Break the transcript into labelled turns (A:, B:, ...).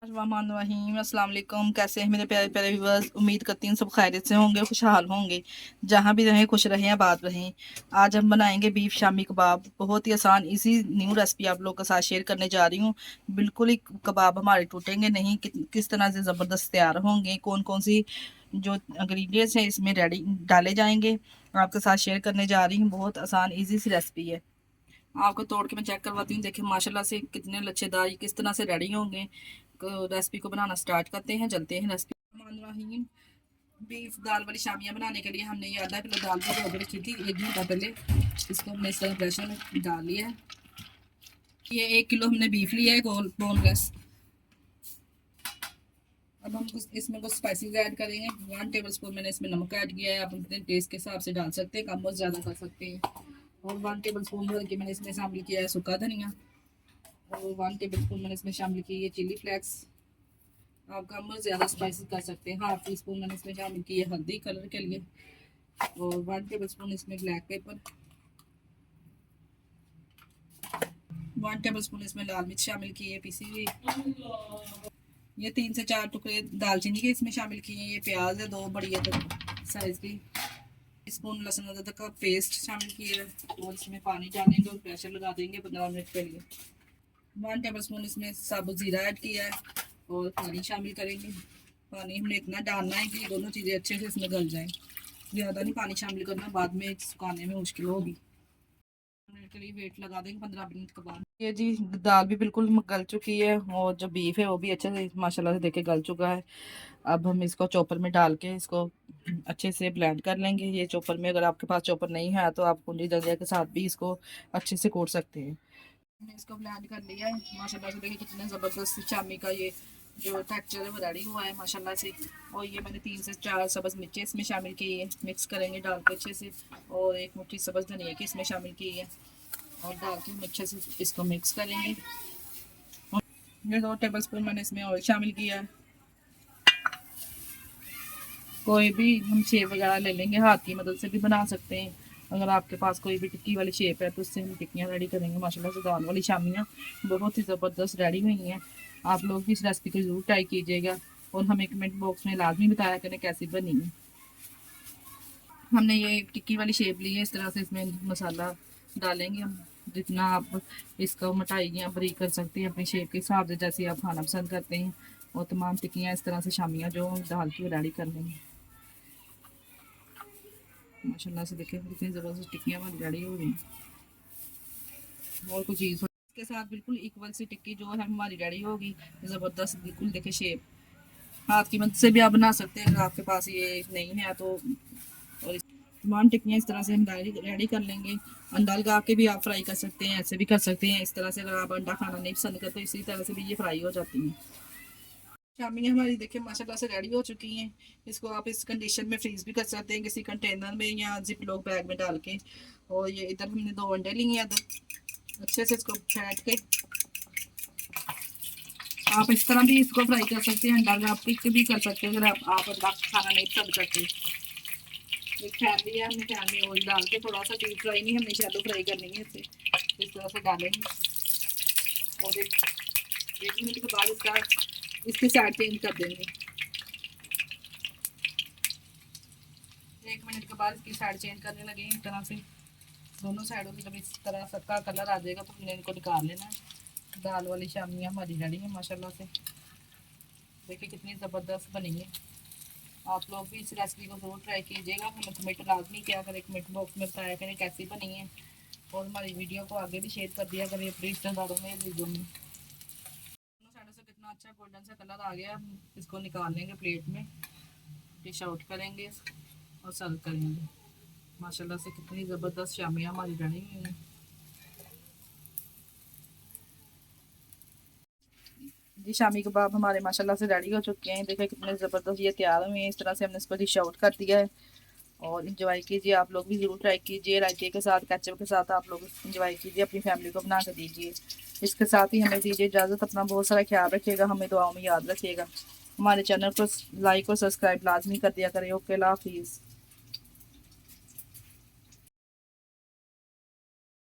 A: रहीम अस्सलाम वालेकुम। कैसे हैं मेरे प्यारे प्यारे व्यूअर्स? उम्मीद करती हूँ सब खैरियत से होंगे, खुशहाल होंगे, जहाँ भी रहें खुश रहें, आबाद रहें। आज हम बनाएंगे बीफ शामी कबाब। बहुत ही आसान इसी न्यू रेसिपी आप लोगों के साथ शेयर करने जा रही हूँ। बिल्कुल ही कबाब हमारे टूटेंगे नहीं। किस तरह से ज़बरदस्त तैयार होंगे, कौन कौन सी जो इंग्रेडिएंट्स हैं इसमें रेडी डाले जाएंगे, आपके साथ शेयर करने जा रही हूँ। बहुत आसान ईजी सी रेसिपी है। आपको तोड़ के मैं चेक करवाती हूँ। देखिए माशाल्लाह से कितने लच्छेदार किस तरह से रेडी होंगे। रेसिपी को बनाना स्टार्ट करते हैं, चलते हैं रेसिपी। बीफ दाल वाली शामियाँ बनाने के लिए हमने ये आधा किलो दाल भिगो के रखी थी 1 घंटा पहले। इसको हमने इस तरह प्रेशर में डाल लिया है। ये 1 किलो हमने बीफ लिया है बोनलेस। अब हम इसमें कुछ स्पाइसेस ऐड करेंगे। 1 टेबल स्पून मैंने इसमें नमक ऐड किया है। आप अपने टेस्ट के हिसाब से डाल सकते हैं, कम और ज़्यादा कर सकते हैं। और 1 टेबल स्पून भर के मैंने इसमें शामिल किया है सूखा धनिया। और 1 टेबल स्पून मैंने इसमें शामिल की है चिली फ्लेक्स। आप कम और ज़्यादा स्पाइसी कर सकते हैं। 1/2 टीस्पून मैंने इसमें शामिल की है हल्दी कलर के लिए। और 1 टेबल स्पून इसमें ब्लैक पेपर। 1 टेबल स्पून इसमें लाल मिर्च शामिल की है पिसी हुई। ये 3 से 4 टुकड़े दालचीनी के इसमें शामिल किए हैं। ये प्याज है 2 बड़ी साइज की। स्पून लहसुन अदरक का पेस्ट शामिल किया है। और इसमें पानी डालेंगे और प्रेशर लगा देंगे 15 मिनट के लिए। 1 टेबल स्पून इसमें साबुत ज़ीरा ऐड किया है और पानी शामिल करेंगे। पानी हमने इतना डालना है कि दोनों चीज़ें अच्छे से इसमें गल जाएं। ज़्यादा नहीं पानी शामिल करना, बाद में सुखाने में मुश्किल होगी। मिनट के लिए वेट लगा देंगे 15 मिनट के बाद। ये जी दाल भी बिल्कुल गल चुकी है और जो बीफ है वो भी अच्छे से माशाल्लाह से देखे गल चुका है। अब हम इसको चॉपर में डाल के इसको अच्छे से ब्लेंड कर लेंगे। ये चॉपर में, अगर आपके पास चॉपर नहीं है तो आप कुंडी दलिया के साथ भी इसको अच्छे से कूट सकते हैं। मैंने इसको ब्लेंड कर लिया है माशाल्लाह से। देखिए कितने ज़बरदस्त शामी का ये जो टेक्सचर है वो रेडी हुआ है माशाल्लाह से। और ये मैंने 3 से 4 सब्ज़ मिर्चें इसमें शामिल की है। मिक्स करेंगे डाल के अच्छे से। और 1 मुट्ठी सब्ज़ धनिया की इसमें शामिल की है और डाल के हम अच्छे से इसको मिक्स करेंगे। ये 2 टेबल स्पून मैंने इसमें ऑयल शामिल किया है। कोई भी हम शेप वगैरह ले लेंगे, हाथ की मदद से भी बना सकते हैं। अगर आपके पास कोई भी टिक्की वाली शेप है तो उससे हम टिक्कियाँ रेडी करेंगे। माशाल्लाह से दाल वाली शामियाँ बहुत ही ज़बरदस्त रेडी हुई हैं। आप लोग भी इस रेसिपी को ज़रूर ट्राई कीजिएगा और हमें कमेंट बॉक्स में लाजमी बताया करें कैसी बनी है। हमने ये टिक्की वाली शेप ली है। इस तरह से इसमें मसाला डालेंगे हम। जितना आप इसको मोटाई या बारीक कर सकते हैं अपनी शेप के हिसाब से, जैसे आप खाना पसंद करते हैं। और तमाम टिक्कियाँ इस तरह से शामियाँ जो डाल के रेडी कर लेंगे। माशाल्लाह से देखिए कितनी ज़बरदस्त टिक्कियाँ हमारी रेडी हो गई। और कुछ चीज़ इसके साथ बिल्कुल इक्वल सी टिक्की जो है हमारी रेडी होगी। ज़बरदस्त बिल्कुल देखिए शेप। हाथ की मदद से भी आप बना सकते हैं अगर आपके पास ये नहीं है तो। और तमाम टिक्कियाँ इस तरह से हम रेडी कर लेंगे। अंडा लगा के भी आप फ्राई कर सकते हैं, ऐसे भी कर सकते हैं। इस तरह से अगर आप अंडा खाना नहीं पसंद करते इसी तरह से भी ये फ्राई हो जाती हैं। शामी हमारी देखिए माशाल्लाह से रेडी हो चुकी हैं। इसको आप इस कंडीशन में फ्रीज भी कर सकते हैं किसी कंटेनर में या जिप लॉक बैग में डाल के। और ये इधर हमने 2 अंडे लिए हैं। अच्छे से इसको फेंट के आप इस तरह भी इसको फ्राई कर सकते हैं। अंडा आप पिक भी कर सकते हैं अगर आप अंडा खाना नहीं पसंद करते। एक फैमिली है, हमने फैन में ऑयल डाल के थोड़ा सा डीप फ्राई नहीं, हमने शैलो फ्राई करनी है। इसे इस तरह से डालेंगे और 1 मिनट के बाद इसकी साइड चेंज कर देंगे। 1 मिनट के बाद इसकी साइड चेंज करने लगे इस तरह से। दोनों साइडों की जब इस तरह सबका कलर आ जाएगा तो हमने इनको निकाल लेना है। दाल वाली शामियाँ हमारी रेडी है माशाल्लाह से। देखिए कितनी ज़बरदस्त बनी है। आप लोग भी इस रेसिपी को ज़रूर ट्राई कीजिएगा। हमें कमेंट लाजमी किया करें, कमेंट बॉक्स में बताया करें कैसी बनी है। और हमारी वीडियो को आगे भी शेयर कर दिया करें अपने रिश्तेदारों में, वीडियो में। दोनों साइडों से कितना अच्छा गोल्डन सा कलर आ गया। हम इसको निकाल लेंगे प्लेट में, डिश आउट करेंगे और सर्व करेंगे। माशाल्लाह से कितनी ज़बरदस्त शामियाँ हमारी बनी हुई हैं। जी शामी कबाब हमारे माशाल्लाह से रेडी हो चुके हैं। देखिए कितने ज़बरदस्त ये तैयार हुए हैं। इस तरह से हमने इसको डिश आउट कर दिया है। और इंजॉय कीजिए, आप लोग भी ज़रूर ट्राई कीजिए। रायते के साथ, केचप के साथ आप लोग इंजॉय कीजिए, अपनी फैमिली को बना कर दीजिए। इसके साथ ही हमें दीजिए इजाज़त। अपना बहुत सारा ख्याल रखिएगा, हमें दुआओं में याद रखिएगा। हमारे चैनल को लाइक और सब्सक्राइब लाजमी कर दिया करें। ओके, अल्लाह हाफिज़।